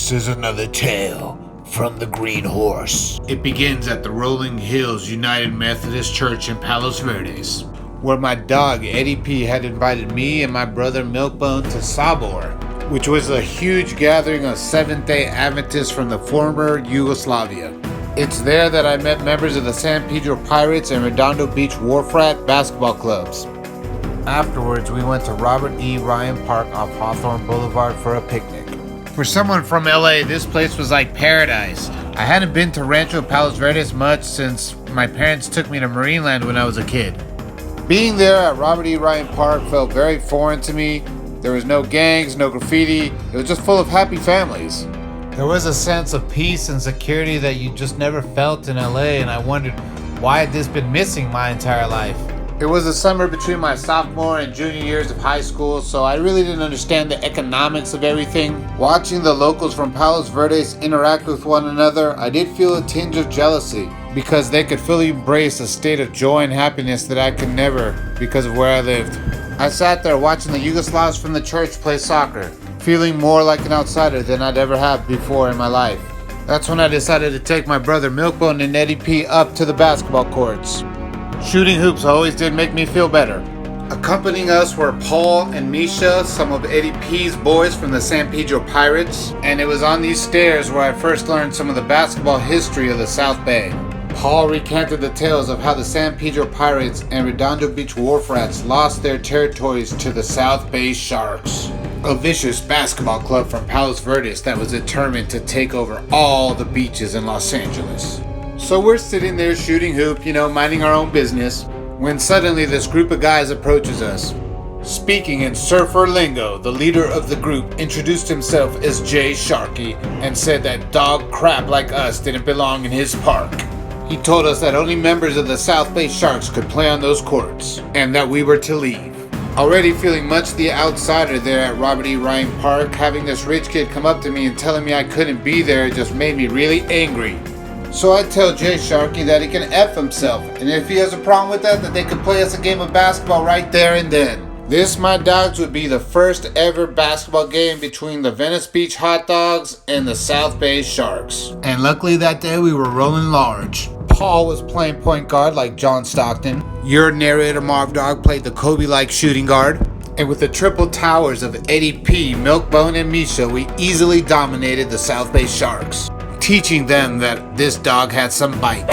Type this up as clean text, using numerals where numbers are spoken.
This is another tale from the Green Horse. It begins at the Rolling Hills United Methodist Church in Palos Verdes, where my dog Eddie P had invited me and my brother Milkbone to Sabor, which was a huge gathering of Seventh-day Adventists from the former Yugoslavia. It's there that I met members of the San Pedro Pirates and Redondo Beach Wharfrat basketball clubs. Afterwards, we went to Robert E. Ryan Park off Hawthorne Boulevard for a picnic. For someone from LA, this place was like paradise. I hadn't been to Rancho Palos Verdes much since my parents took me to Marineland when I was a kid. Being there at Robert E. Ryan Park felt very foreign to me. There was no gangs, no graffiti. It was just full of happy families. There was a sense of peace and security that you just never felt in LA, and I wondered why had this been missing my entire life. It was the summer between my sophomore and junior years of high school, so I really didn't understand the economics of everything. Watching the locals from Palos Verdes interact with one another, I did feel a tinge of jealousy because they could fully embrace a state of joy and happiness that I could never because of where I lived. I sat there watching the Yugoslavs from the church play soccer, feeling more like an outsider than I'd ever have before in my life. That's when I decided to take my brother Milkbone and Eddie P up to the basketball courts. Shooting hoops always did make me feel better. Accompanying us were Paul and Misha, some of Eddie P's boys from the San Pedro Pirates, and it was on these stairs where I first learned some of the basketball history of the South Bay. Paul recanted the tales of how the San Pedro Pirates and Redondo Beach Wharfrats lost their territories to the South Bay Sharks, a vicious basketball club from Palos Verdes that was determined to take over all the beaches in Los Angeles. So we're sitting there shooting hoop, minding our own business, when suddenly this group of guys approaches us. Speaking in surfer lingo, the leader of the group introduced himself as Jay Sharkey and said that dog crap like us didn't belong in his park. He told us that only members of the South Bay Sharks could play on those courts, and that we were to leave. Already feeling much the outsider there at Robert E. Ryan Park, having this rich kid come up to me and telling me I couldn't be there just made me really angry. So I tell Jay Sharkey that he can F himself, and if he has a problem with that they could play us a game of basketball right there and then. This, my dogs, would be the first ever basketball game between the Venice Beach Hot Dogs and the South Bay Sharks. And luckily that day we were rolling large. Paul was playing point guard like John Stockton. Your narrator Marv Dog played the Kobe-like shooting guard. And with the triple towers of Eddie P, Milkbone, and Misha, we easily dominated the South Bay Sharks, teaching them that this dog had some bite.